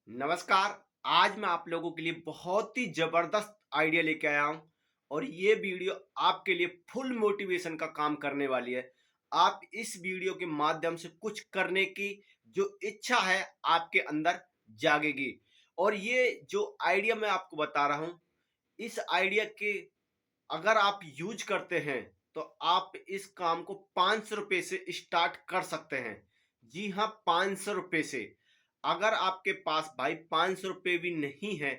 नमस्कार। आज मैं आप लोगों के लिए बहुत ही जबरदस्त आइडिया लेके आया हूं और ये वीडियो आपके लिए फुल मोटिवेशन का काम करने वाली है। आप इस वीडियो के माध्यम से कुछ करने की जो इच्छा है आपके अंदर जागेगी। और ये जो आइडिया मैं आपको बता रहा हूं, इस आइडिया के अगर आप यूज करते हैं तो आप इस काम को 500 रुपये से स्टार्ट कर सकते हैं। जी हाँ, 500 रुपये से। अगर आपके पास भाई 500 रुपये भी नहीं है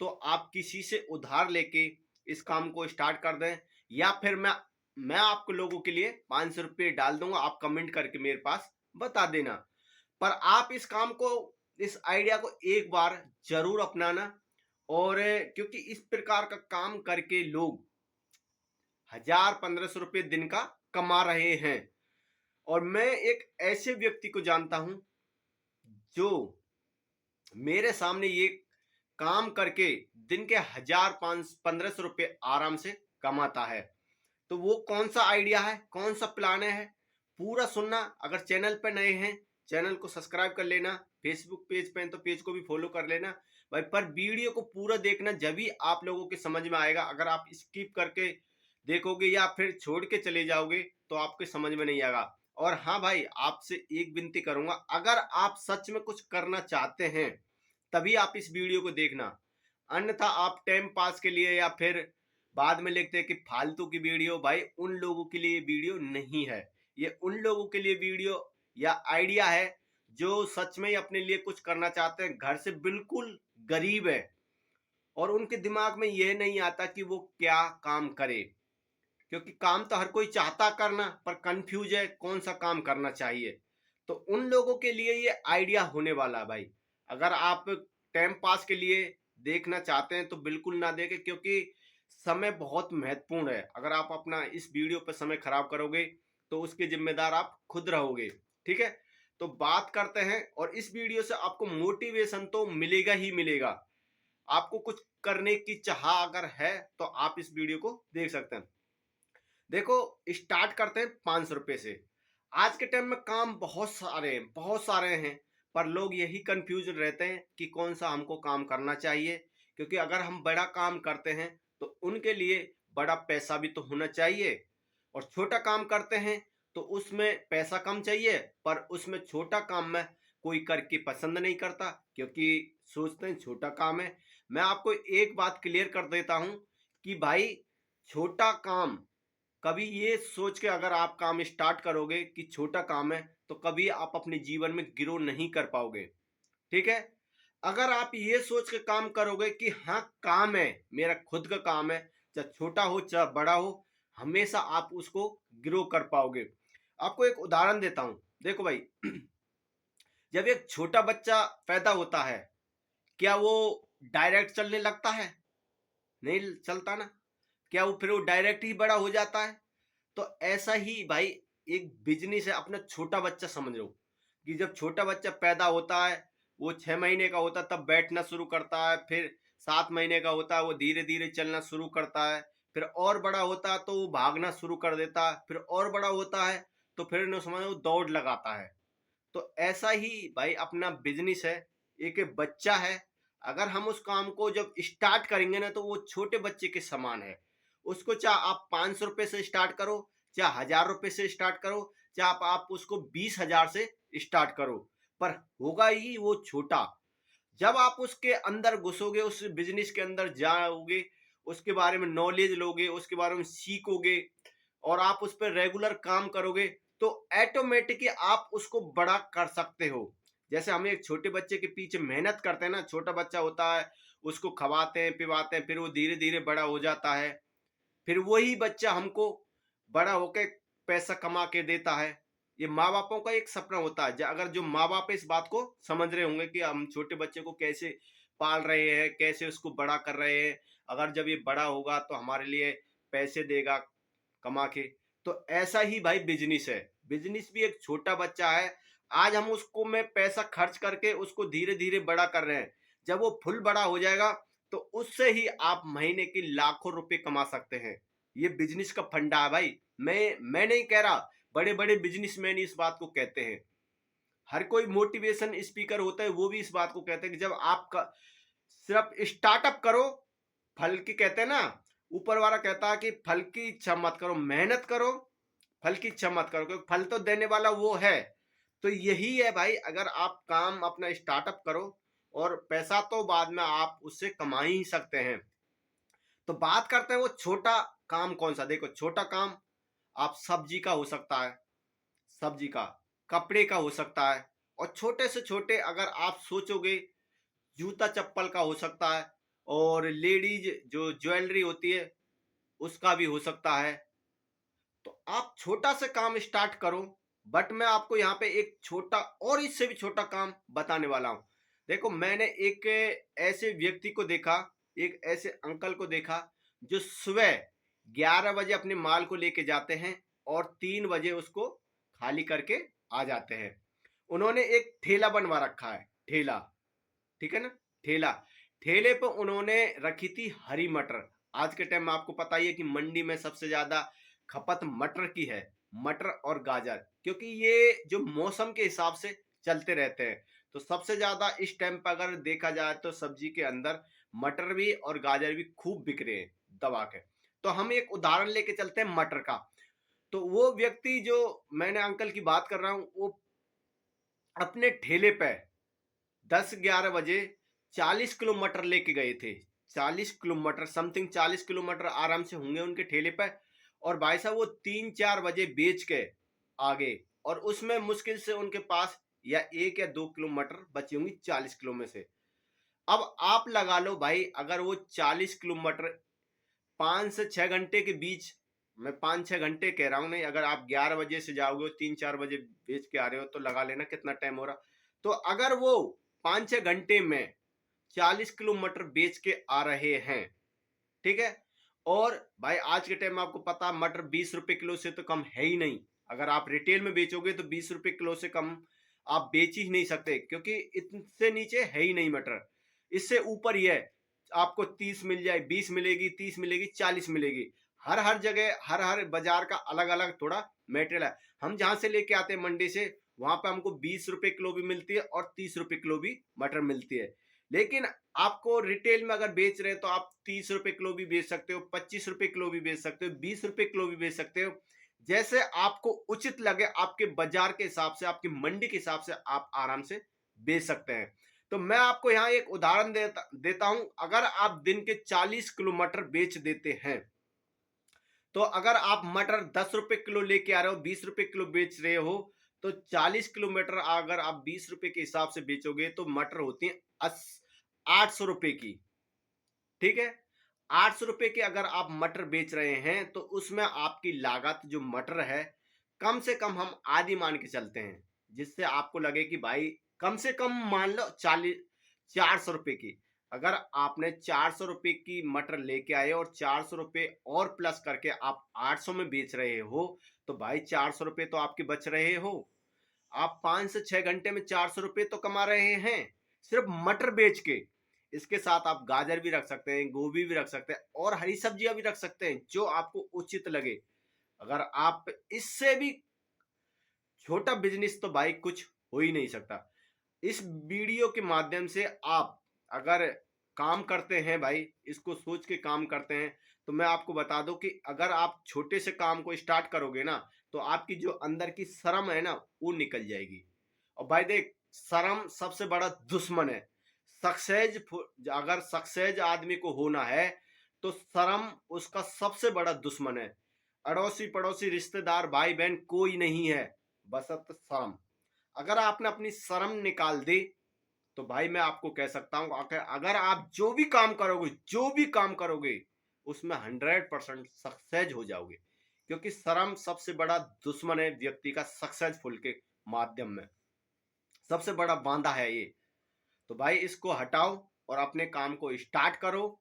तो आप किसी से उधार लेके इस काम को स्टार्ट कर दें, या फिर मैं आपको लोगों के लिए 500 रुपये डाल दूंगा, आप कमेंट करके मेरे पास बता देना। पर आप इस काम को, इस आइडिया को एक बार जरूर अपनाना। और क्योंकि इस प्रकार का काम करके लोग 1,000-1,500 रुपये दिन का कमा रहे हैं। और मैं एक ऐसे व्यक्ति को जानता हूं जो मेरे सामने ये काम करके दिन के 1,000-1,500 रुपये आराम से कमाता है। तो वो कौन सा आइडिया है, कौन सा प्लान है, पूरा सुनना। अगर चैनल पे नए हैं, चैनल को सब्सक्राइब कर लेना। फेसबुक पेज पे हैं तो पेज को भी फॉलो कर लेना भाई। पर वीडियो को पूरा देखना, जब भी आप लोगों के समझ में आएगा। अगर आप स्किप करके देखोगे या फिर छोड़ के चले जाओगे तो आपके समझ में नहीं आएगा। और हाँ भाई, आपसे एक विनती करूंगा, अगर आप सच में कुछ करना चाहते हैं तभी आप इस वीडियो को देखना। अन्यथा आप टाइम पास के लिए या फिर बाद में लिखते हैं कि फालतू की वीडियो, भाई उन लोगों के लिए वीडियो नहीं है। ये उन लोगों के लिए वीडियो या आइडिया है जो सच में ही अपने लिए कुछ करना चाहते हैं, घर से बिल्कुल गरीब है और उनके दिमाग में यह नहीं आता कि वो क्या काम करे। क्योंकि काम तो हर कोई चाहता करना, पर कंफ्यूज है कौन सा काम करना चाहिए। तो उन लोगों के लिए ये आइडिया होने वाला है भाई। अगर आप टाइम पास के लिए देखना चाहते हैं तो बिल्कुल ना देखें, क्योंकि समय बहुत महत्वपूर्ण है। अगर आप अपना इस वीडियो पर समय खराब करोगे तो उसके जिम्मेदार आप खुद रहोगे। ठीक है, तो बात करते हैं। और इस वीडियो से आपको मोटिवेशन तो मिलेगा ही मिलेगा। आपको कुछ करने की चाह अगर है तो आप इस वीडियो को देख सकते हैं। देखो, स्टार्ट करते हैं 500 रुपये से। आज के टाइम में काम बहुत सारे हैं, पर लोग यही कंफ्यूज रहते हैं कि कौन सा हमको काम करना चाहिए। क्योंकि अगर हम बड़ा काम करते हैं तो उनके लिए बड़ा पैसा भी तो होना चाहिए, और छोटा काम करते हैं तो उसमें पैसा कम चाहिए, पर उसमें छोटा काम में कोई करके पसंद नहीं करता, क्योंकि सोचते हैं छोटा काम है। मैं आपको एक बात क्लियर कर देता हूं कि भाई, छोटा काम, कभी ये सोच के अगर आप काम स्टार्ट करोगे कि छोटा काम है तो कभी आप अपने जीवन में ग्रो नहीं कर पाओगे। ठीक है, अगर आप ये सोच के काम करोगे कि हाँ काम है, मेरा खुद का काम है, चाहे छोटा हो चाहे बड़ा हो, हमेशा आप उसको ग्रो कर पाओगे। आपको एक उदाहरण देता हूं। देखो भाई, जब एक छोटा बच्चा पैदा होता है, क्या वो डायरेक्ट चलने लगता है? नहीं चलता ना। क्या वो फिर वो डायरेक्ट ही बड़ा हो जाता है? तो ऐसा ही भाई, एक बिजनेस है। अपना छोटा बच्चा समझ लो कि जब छोटा बच्चा पैदा होता है, वो 6 महीने का होता है तब बैठना शुरू करता है। फिर 7 महीने का होता है, वो धीरे धीरे चलना शुरू करता है। फिर और बड़ा होता है तो वो भागना शुरू कर देता है। फिर और बड़ा होता है तो फिर न समझो वो दौड़ लगाता है। तो ऐसा ही भाई अपना बिजनेस है, एक बच्चा है। अगर हम उस काम को जब स्टार्ट करेंगे ना तो वो छोटे बच्चे के समान है। उसको चाहे आप 500 रुपये से स्टार्ट करो, चाहे 1,000 रुपये से स्टार्ट करो, चाहे आप उसको 20,000 से स्टार्ट करो, पर होगा ही वो छोटा। जब आप उसके अंदर घुसोगे, उस बिजनेस के अंदर जाओगे, उसके बारे में नॉलेज लोगे, उसके बारे में सीखोगे और आप उस पर रेगुलर काम करोगे, तो ऑटोमेटिकली आप उसको बड़ा कर सकते हो। जैसे हम एक छोटे बच्चे के पीछे मेहनत करते हैं ना, छोटा बच्चा होता है, उसको खवाते हैं पिवाते हैं, फिर वो धीरे धीरे बड़ा हो जाता है। फिर वही बच्चा हमको बड़ा होके पैसा कमा के देता है। ये माँ बापों का एक सपना होता है। अगर जो माँ बाप इस बात को समझ रहे होंगे कि हम छोटे बच्चे को कैसे पाल रहे हैं, कैसे उसको बड़ा कर रहे हैं, अगर जब ये बड़ा होगा तो हमारे लिए पैसे देगा कमा के। तो ऐसा ही भाई बिजनेस है। बिजनेस भी एक छोटा बच्चा है। आज हम उसको में पैसा खर्च करके उसको धीरे धीरे बड़ा कर रहे हैं। जब वो फुल बड़ा हो जाएगा तो उससे ही आप महीने की लाखों रुपए कमा सकते हैं। ये बिजनेस का फंडा है भाई। मैं नहीं कह रहा, बड़े बड़े बिजनेसमैन इस बात को कहते हैं। हर कोई मोटिवेशन स्पीकर होता है वो भी इस बात को कहते हैं कि जब आप सिर्फ स्टार्टअप करो, फल की कहते हैं ना, ऊपर वाला कहता है कि फल की इच्छा मत करो, मेहनत करो, फल की इच्छा मत करो, क्योंकि फल तो देने वाला वो है। तो यही है भाई, अगर आप काम अपना स्टार्टअप करो और पैसा तो बाद में आप उससे कमा ही सकते हैं। तो बात करते हैं वो छोटा काम कौन सा। देखो, छोटा काम आप सब्जी का हो सकता है, सब्जी का, कपड़े का हो सकता है, और छोटे से छोटे अगर आप सोचोगे जूता चप्पल का हो सकता है, और लेडीज जो ज्वेलरी होती है उसका भी हो सकता है। तो आप छोटा से काम स्टार्ट करो। बट मैं आपको यहाँ पे एक छोटा और इससे भी छोटा काम बताने वाला हूँ। देखो, मैंने एक ऐसे व्यक्ति को देखा, एक ऐसे अंकल को देखा जो सुबह 11 बजे अपने माल को लेके जाते हैं और 3 बजे उसको खाली करके आ जाते हैं। उन्होंने एक ठेला बनवा रखा है, ठेला, ठीक है ना, ठेला। ठेले पे उन्होंने रखी थी हरी मटर। आज के टाइम में आपको पता ही है कि मंडी में सबसे ज्यादा खपत मटर की है, मटर और गाजर, क्योंकि ये जो मौसम के हिसाब से चलते रहते हैं। तो सबसे ज्यादा इस टाइम पर अगर देखा जाए तो सब्जी के अंदर मटर भी और गाजर भी खूब बिक रहे हैं दबा के। तो हम एक उदाहरण लेके चलते हैं मटर का। तो वो व्यक्ति जो मैंने अंकल की बात कर रहा हूँ, वो अपने ठेले पे 10-11 बजे 40 किलो मटर लेके गए थे। 40 किलो मटर, समथिंग 40 किलो मटर आराम से होंगे उनके ठेले पर। और भाई साहब वो 3-4 बजे बेच के आ गए, और उसमें मुश्किल से उनके पास या 1 या 2 किलो मटर बची होंगी 40 किलो में से। अब आप लगा लो भाई, अगर वो 40 किलो मटर 5 से 6 घंटे के बीच, मैं 5-6 घंटे कह रहा हूँ नहीं, अगर आप 11 बजे से जाओगे 3-4 बजे बेच के आ रहे हो तो लगा लेना कितना टाइम हो रहा। तो अगर वो 5-6 घंटे में 40 किलो मटर बेच के आ रहे हैं, ठीक है, और भाई आज के टाइम में आपको पता है मटर 20 रुपए किलो से तो कम है ही नहीं। अगर आप रिटेल में बेचोगे तो 20 रुपए किलो से कम आप बेच ही नहीं सकते, क्योंकि इससे नीचे है ही नहीं मटर। इससे ऊपर ही है, आपको 30 मिल जाए, 20 मिलेगी, 30 मिलेगी, 40 मिलेगी। हर हर जगह, हर हर बाजार का अलग अलग थोड़ा मेटेरियल है। हम जहां से लेके आते हैं मंडी से, वहां पे हमको 20 रुपए किलो भी मिलती है और 30 रुपए किलो भी मटर मिलती है। लेकिन आपको रिटेल में अगर बेच रहे हैं तो आप 30 रुपए किलो भी बेच सकते हो, 25 रुपए किलो भी बेच सकते हो, 20 रुपए किलो भी बेच सकते हो। जैसे आपको उचित लगे, आपके बाजार के हिसाब से, आपकी मंडी के हिसाब से आप आराम से बेच सकते हैं। तो मैं आपको यहाँ एक उदाहरण देता हूं। अगर आप दिन के 40 किलो मटर बेच देते हैं, तो अगर आप मटर 10 रुपए किलो लेके आ रहे हो, 20 रुपए किलो बेच रहे हो, तो 40 किलोमीटर अगर आप 20 रुपए के हिसाब से बेचोगे तो मटर होती है 800 रुपए की, ठीक है। 800 रुपए के अगर आप मटर बेच रहे हैं तो उसमें आपकी लागत जो मटर है, कम से कम हम आधी मान के चलते हैं, जिससे आपको लगे कि भाई कम से कम मान लो 400 रुपए की। अगर आपने 400 रुपए की मटर लेके आए और 400 रुपए और प्लस करके आप 800 में बेच रहे हो, तो भाई 400 रुपए तो आपके बच रहे हो। आप 5 से 6 घंटे में 400 रुपए तो कमा रहे हैं सिर्फ मटर बेच के। इसके साथ आप गाजर भी रख सकते हैं, गोभी भी रख सकते हैं, और हरी सब्जियां भी रख सकते हैं जो आपको उचित लगे। अगर आप इससे भी छोटा बिजनेस तो भाई कुछ हो ही नहीं सकता। इस वीडियो के माध्यम से आप अगर काम करते हैं भाई, इसको सोच के काम करते हैं, तो मैं आपको बता दूं कि अगर आप छोटे से काम को स्टार्ट करोगे ना, तो आपकी जो अंदर की शर्म है ना, वो निकल जाएगी। और भाई देख, शर्म सबसे बड़ा दुश्मन है। सक्सेस, अगर सक्सेस आदमी को होना है तो शर्म उसका सबसे बड़ा दुश्मन है। अड़ोसी पड़ोसी रिश्तेदार भाई बहन कोई नहीं है, बशर्ते शर्म। अगर आपने अपनी शर्म निकाल दी, तो भाई मैं आपको कह सकता हूं, अगर आप जो भी काम करोगे, जो भी काम करोगे, उसमें 100% सक्सेस हो जाओगे। क्योंकि शर्म सबसे बड़ा दुश्मन है व्यक्ति का सक्सेसफुल के माध्यम में, सबसे बड़ा बांधा है ये। तो भाई इसको हटाओ और अपने काम को स्टार्ट करो,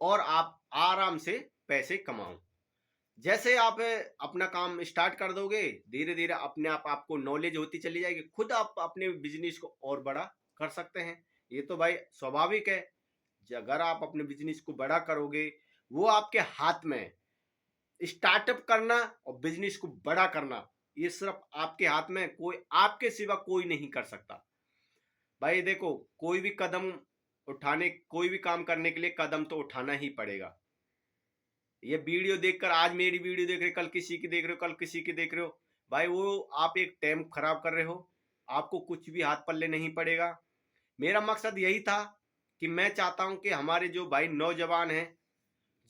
और आप आराम से पैसे कमाओ। जैसे आप अपना काम स्टार्ट कर दोगे, धीरे धीरे अपने आप आपको नॉलेज होती चली जाएगी, खुद आप अपने बिजनेस को और बड़ा कर सकते हैं। ये तो भाई स्वाभाविक है। अगर आप अपने बिजनेस को बड़ा करोगे, वो आपके हाथ में है। स्टार्टअप करना और बिजनेस को बड़ा करना ये सिर्फ आपके हाथ में, कोई आपके सिवा कोई नहीं कर सकता। भाई देखो, कोई भी कदम उठाने, कोई भी काम करने के लिए कदम तो उठाना ही पड़ेगा। ये वीडियो देखकर, आज मेरी वीडियो देख रहे हो, कल किसी की देख रहे हो, कल किसी की देख रहे हो, भाई वो आप एक टाइम खराब कर रहे हो, आपको कुछ भी हाथ पल्ले नहीं पड़ेगा। मेरा मकसद यही था कि मैं चाहता हूं कि हमारे जो भाई नौजवान हैं,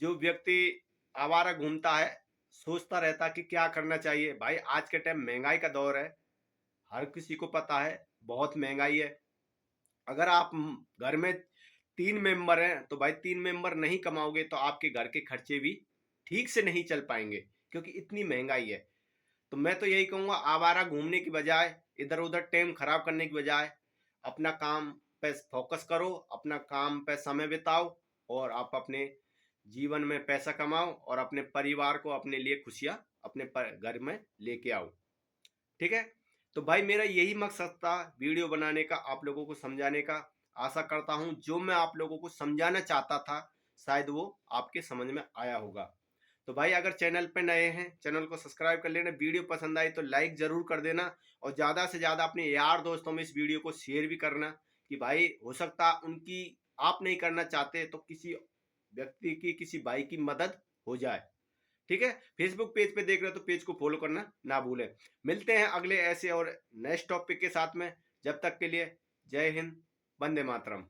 जो व्यक्ति आवारा घूमता है, सोचता रहता कि क्या करना चाहिए। भाई आज के टाइम महंगाई का दौर है, हर किसी को पता है बहुत महंगाई है। अगर आप घर में 3 मेंबर हैं तो भाई 3 मेंबर नहीं कमाओगे तो आपके घर के खर्चे भी ठीक से नहीं चल पाएंगे, क्योंकि इतनी महंगाई है। तो मैं तो यही कहूंगा, आवारा घूमने की बजाय, इधर उधर टाइम खराब करने की बजाय, अपना काम पे फोकस करो, अपना काम पे समय बिताओ, और आप अपने जीवन में पैसा कमाओ और अपने परिवार को, अपने लिए खुशियां अपने घर में लेके आओ। ठीक है। तो भाई मेरा यही मकसद था वीडियो बनाने का, आप लोगों को समझाने का। आशा करता हूं जो मैं आप लोगों को समझाना चाहता था शायद वो आपके समझ में आया होगा। तो भाई अगर चैनल पे नए हैं, चैनल को सब्सक्राइब कर लेना, वीडियो पसंद आई तो लाइक जरूर कर देना, और ज़्यादा से ज़्यादा अपने यार दोस्तों में इस वीडियो को शेयर भी करना, कि भाई हो सकता उनकी, आप नहीं करना चाहते तो किसी व्यक्ति की, किसी भाई की मदद हो जाए। ठीक है। फेसबुक पेज पे देख रहे हो तो पेज को फॉलो करना ना भूलें। मिलते हैं अगले ऐसे और नेक्स्ट टॉपिक के साथ में। जब तक के लिए जय हिंद, वंदे मातरम।